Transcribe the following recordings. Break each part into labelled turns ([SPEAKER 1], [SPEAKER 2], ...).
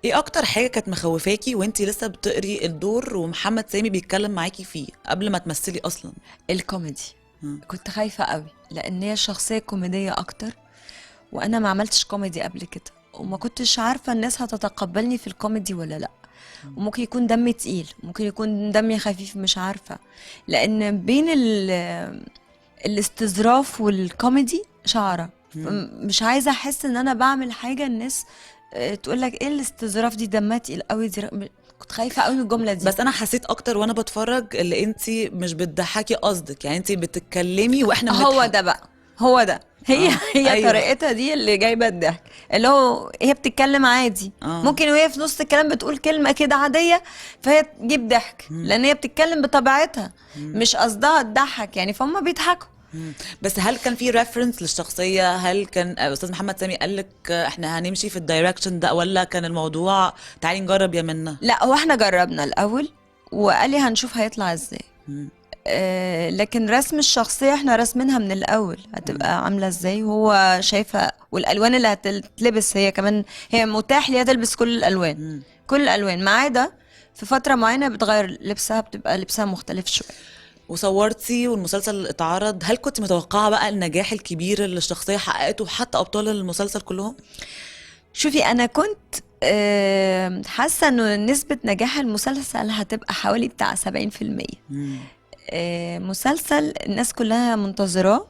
[SPEAKER 1] ايه اكتر حاجة كانت مخوفاكي وانتي لسه بتقري الدور ومحمد سامي بيتكلم معاكي فيه قبل ما تمثلي اصلا؟
[SPEAKER 2] الكوميدي.
[SPEAKER 1] مم.
[SPEAKER 2] كنت خايفة قوي لان هي شخصية كوميدية اكتر، وانا ما عملتش كوميدي قبل كده، وما كنتش عارفة الناس هتتقبلني في الكوميدي ولا لا. وممكن يكون دمي تقيل، ممكن يكون دمي خفيف، مش عارفة. لان بين الاستظراف والكوميدي شعرة.
[SPEAKER 1] مم.
[SPEAKER 2] مش عايزة احس ان انا بعمل حاجة الناس تقول لك ايه الاستظراف دي، دمها تقيل قوي دي. كنت خايفة قوي من الجملة دي.
[SPEAKER 1] بس انا حسيت اكتر وانا بتفرج اللي انتي مش بتضحكي قصدك، يعني انتي بتتكلمي واحنا
[SPEAKER 2] هو
[SPEAKER 1] بنضحك.
[SPEAKER 2] ده بقى، هو ده. هي
[SPEAKER 1] اه
[SPEAKER 2] هي
[SPEAKER 1] ايوه.
[SPEAKER 2] طريقتها دي اللي جايبه الضحك. اللي هو هي بتتكلم عادي،
[SPEAKER 1] اه.
[SPEAKER 2] ممكن وهي في نص الكلام بتقول كلمه كده عاديه، فهي تجيب ضحك
[SPEAKER 1] مم.
[SPEAKER 2] لان هي بتتكلم بطبيعتها،
[SPEAKER 1] مم.
[SPEAKER 2] مش قصدها تضحك يعني، فهم بيضحكوا.
[SPEAKER 1] مم. بس هل كان في ريفرنس للشخصية؟ هل كان استاذ محمد سامي قال لك احنا هنمشي في الدايركشن ده، ولا كان الموضوع تعالي نجرب يا منا؟
[SPEAKER 2] لا، هو احنا جربنا الاول وقال لي هنشوف هيطلع ازاي.
[SPEAKER 1] مم.
[SPEAKER 2] لكن رسم الشخصية احنا رسمينها من الأول هتبقى عاملة ازاي، وهو شايفة. والألوان اللي هتتلبس هي كمان، هي متاح ليها تلبس كل الألوان.
[SPEAKER 1] مم.
[SPEAKER 2] كل الألوان ما عدا في فترة معينة بتغير لبسها، بتبقى لبسها مختلف شوية.
[SPEAKER 1] وصورتي والمسلسل اتعرض، هل كنت متوقعة بقى النجاح الكبير اللي الشخصية حققته حتى أبطال المسلسل كلهم؟
[SPEAKER 2] شوفي، أنا كنت حاسة إنه نسبة نجاح المسلسل هتبقى حوالي بتاع 70%.
[SPEAKER 1] مم.
[SPEAKER 2] مسلسل الناس كلها منتظراه.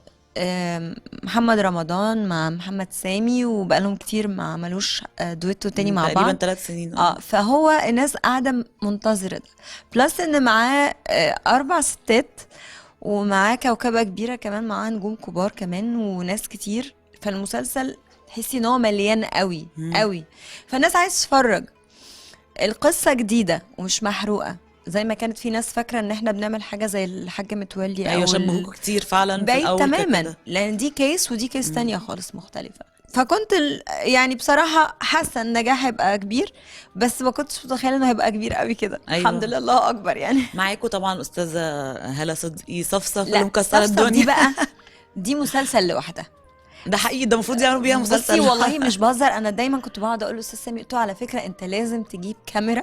[SPEAKER 2] محمد رمضان مع محمد سامي، وبقالهم كتير ما عملوش دويتو تاني مع
[SPEAKER 1] تقريبا
[SPEAKER 2] بعض.
[SPEAKER 1] 3 سنين.
[SPEAKER 2] فهو الناس قاعدة منتظرة ده. بلس ان معاه 4 ستات، ومعاه كوكبة كبيرة كمان، معاه نجوم كبار كمان وناس كتير. فالمسلسل تحسي ان هو مليان قوي
[SPEAKER 1] مم.
[SPEAKER 2] قوي، فالناس عايز تتفرج. القصة جديدة ومش محروقة، زي ما كانت في ناس فاكرة ان احنا بنعمل حاجة زي الحاج متولي
[SPEAKER 1] أيوة، شبهوكوا كتير فعلا في
[SPEAKER 2] بعيد
[SPEAKER 1] الأول
[SPEAKER 2] تماما،
[SPEAKER 1] كده.
[SPEAKER 2] لان دي كيس ودي كيس
[SPEAKER 1] مم.
[SPEAKER 2] تانية خالص مختلفة. فكنت يعني بصراحة حاسة ان النجاح هيبقى كبير، بس ما كنتش متخيلة انه هيبقى كبير قوي كده. الحمد
[SPEAKER 1] أيوة.
[SPEAKER 2] لله، الله اكبر يعني.
[SPEAKER 1] معاكوا طبعا أستاذة هالة صدقي، صفصف اللي
[SPEAKER 2] لا،
[SPEAKER 1] مكسرة
[SPEAKER 2] صفصف دي
[SPEAKER 1] الدنيا.
[SPEAKER 2] بقى، دي مسلسل لوحدها.
[SPEAKER 1] ده حقيقي، ده المفروض يعملوا بيها
[SPEAKER 2] بصي
[SPEAKER 1] مسلسل.
[SPEAKER 2] والله مش بهزر، انا دايما كنت بقعد اقول لاستاذ سامي، قلت له على فكره انت لازم تجيب كاميرا،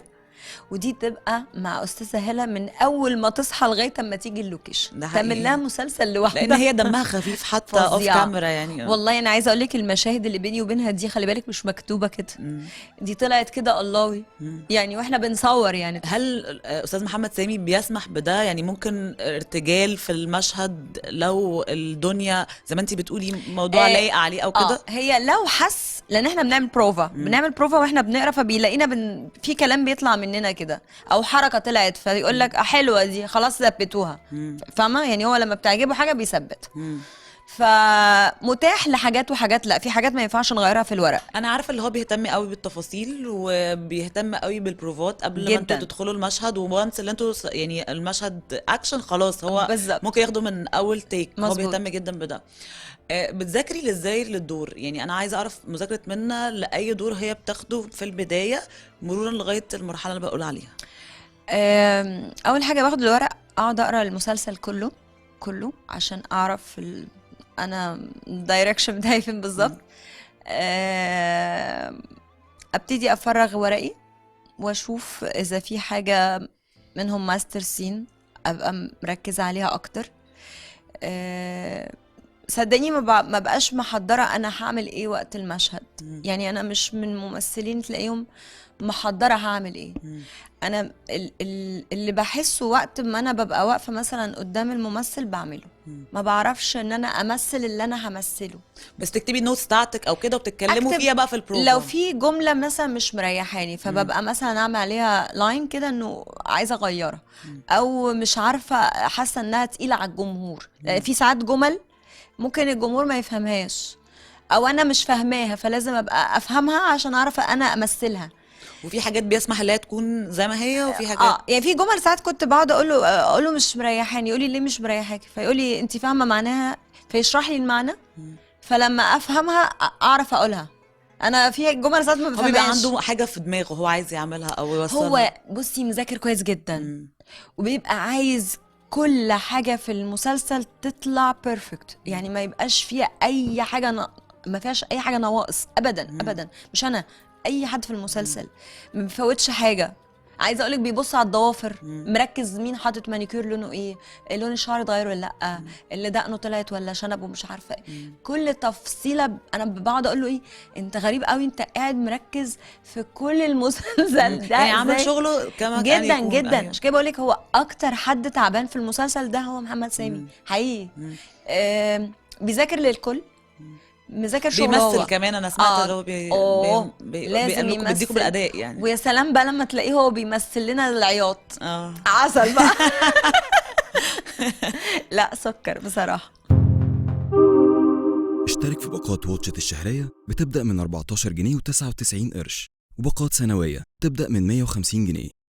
[SPEAKER 2] ودي تبقى مع استاذه هاله من اول ما تصحى لغايه اما تيجي اللوكيشن،
[SPEAKER 1] ده
[SPEAKER 2] تعمل لها
[SPEAKER 1] حقيقي،
[SPEAKER 2] مسلسل
[SPEAKER 1] لأن
[SPEAKER 2] لوحدها.
[SPEAKER 1] هي دمها خفيف حتى أوف
[SPEAKER 2] فظيعه.
[SPEAKER 1] كاميرا يعني.
[SPEAKER 2] والله انا عايزه اقول لك المشاهد اللي بيني وبينها دي، خلي بالك مش مكتوبه كده،
[SPEAKER 1] مم.
[SPEAKER 2] دي طلعت كده اللهوي
[SPEAKER 1] مم.
[SPEAKER 2] يعني، واحنا بنصور يعني.
[SPEAKER 1] هل استاذ محمد سامي بيسمح بده؟ يعني ممكن ارتجال في المشهد لو الدنيا زي ما انت بتقولي موضوع
[SPEAKER 2] اه.
[SPEAKER 1] لايق عليه او كده؟
[SPEAKER 2] هي لو حس، لان احنا
[SPEAKER 1] مم.
[SPEAKER 2] بنعمل بروفا واحنا بنقرا، فبيلاقينا في كلام بيطلع مننا كده، او حركه طلعت، فيقول لك حلوه دي، خلاص ثبتوها.
[SPEAKER 1] مم.
[SPEAKER 2] فاهمه يعني، هو لما بتعجبه حاجه بيثبت.
[SPEAKER 1] مم.
[SPEAKER 2] فمتاح لحاجات وحاجات لا، في حاجات ما ينفعش نغيرها في الورق.
[SPEAKER 1] انا عارفه اللي هو بيهتم قوي بالتفاصيل وبيهتم قوي بالبروفات قبل ما انتوا
[SPEAKER 2] جدا.
[SPEAKER 1] تدخلوا المشهد، وانس اللي انتوا يعني المشهد اكشن خلاص هو
[SPEAKER 2] بالظبط.
[SPEAKER 1] ممكن ياخده من اول تيك. هو بيهتم
[SPEAKER 2] مظبوط.
[SPEAKER 1] جدا بده. بتذاكري ازاي للدور؟ يعني انا عايزه اعرف مذاكره منا لاي دور هي بتاخده في البدايه مرورا لغايه المرحله اللي بقول عليها.
[SPEAKER 2] اول حاجه باخد الورق، اقعد اقرا المسلسل كله كله عشان اعرف انا الدايركشن بتاعي فين بالظبط.
[SPEAKER 1] مم.
[SPEAKER 2] آم، ابتدي افرغ ورقي واشوف اذا في حاجه منهم ماستر سين، ابقى مركزه عليها اكتر. صدقني ما بقاش محضرة انا هعمل ايه وقت المشهد.
[SPEAKER 1] مم.
[SPEAKER 2] يعني انا مش من ممثلين تلاقيهم محضرة هعمل ايه.
[SPEAKER 1] مم.
[SPEAKER 2] انا اللي بحسه وقت ما انا ببقى واقفة مثلا قدام الممثل بعمله.
[SPEAKER 1] مم.
[SPEAKER 2] ما بعرفش ان انا امثل اللي انا همثله.
[SPEAKER 1] بس تكتبي النوتس بتاعتك او كده وبتتكلموا
[SPEAKER 2] اكتب
[SPEAKER 1] فيها بقى في
[SPEAKER 2] لو
[SPEAKER 1] البروفا؟
[SPEAKER 2] في جملة مثلا مش مريحاني،
[SPEAKER 1] مم.
[SPEAKER 2] فببقى مثلا اعمل عليها لاين كده انه عايزة اغيرها،
[SPEAKER 1] مم.
[SPEAKER 2] او مش عارفة، حاسة انها تقيلة على الجمهور، لان
[SPEAKER 1] مم.
[SPEAKER 2] في ساعات جمل ممكن الجمهور ما يفهمهاش، او انا مش فاهماها، فلازم ابقى افهمها عشان اعرف انا امثلها.
[SPEAKER 1] وفي حاجات بيسمح اللي هي تكون زي ما هي، وفي حاجات.
[SPEAKER 2] يعني في جمل ساعات كنت بقعد اقول له مش مريحاني، يقول لي ليه مش مريحاكي، فيقول لي انت فاهمه معناها، فيشرح لي المعنى،
[SPEAKER 1] مم.
[SPEAKER 2] فلما افهمها اعرف اقولها. انا في جمل ساعات ما
[SPEAKER 1] هو بيبقى
[SPEAKER 2] بفهمهاش.
[SPEAKER 1] عنده حاجة في دماغه هو عايز يعملها او يوصلها.
[SPEAKER 2] هو بصي مذاكر كويس جدا،
[SPEAKER 1] مم.
[SPEAKER 2] وبيبقى عايز كل حاجة في المسلسل تطلع بيرفكت، يعني ما يبقاش فيها أي حاجة ما فيهاش أي حاجة نواقص أبدا
[SPEAKER 1] مم.
[SPEAKER 2] أبدا. مش أنا، اي حد في المسلسل، ما بيفوتش حاجه. عايزه اقولك بيبص على الضوافر، مركز مين حاطط مانيكير لونه ايه، لون الشعر اتغير ولا لا، اللي دقنه طلعت ولا شنبه مش عارفه ايه. كل تفصيله انا بقعد اقول له ايه، انت غريب قوي، انت قاعد مركز في كل المسلسل ده
[SPEAKER 1] يعني عمل
[SPEAKER 2] ازاي؟
[SPEAKER 1] شغله كما كان
[SPEAKER 2] جدا
[SPEAKER 1] يكون.
[SPEAKER 2] جدا.
[SPEAKER 1] أيوة.
[SPEAKER 2] عشان كده بقول لك هو اكتر حد تعبان في المسلسل ده هو محمد سامي حقيقي. بيذاكر للكل، مذاكر شغله
[SPEAKER 1] بيمثل
[SPEAKER 2] هو.
[SPEAKER 1] كمان، انا سمعت اللي
[SPEAKER 2] اه
[SPEAKER 1] هو
[SPEAKER 2] لازم
[SPEAKER 1] بيقلكم بيديكوا
[SPEAKER 2] يمثل.
[SPEAKER 1] بالاداء يعني.
[SPEAKER 2] ويا سلام بقى لما تلاقيه هو بيمثل لنا العياط،
[SPEAKER 1] اه
[SPEAKER 2] عسل بقى. لا سكر بصراحة.
[SPEAKER 3] اشترك في باقات واتشت الشهرية بتبدأ من 14 جنيه و99 قرش، وباقات سنوية تبدأ من 150 جنيه.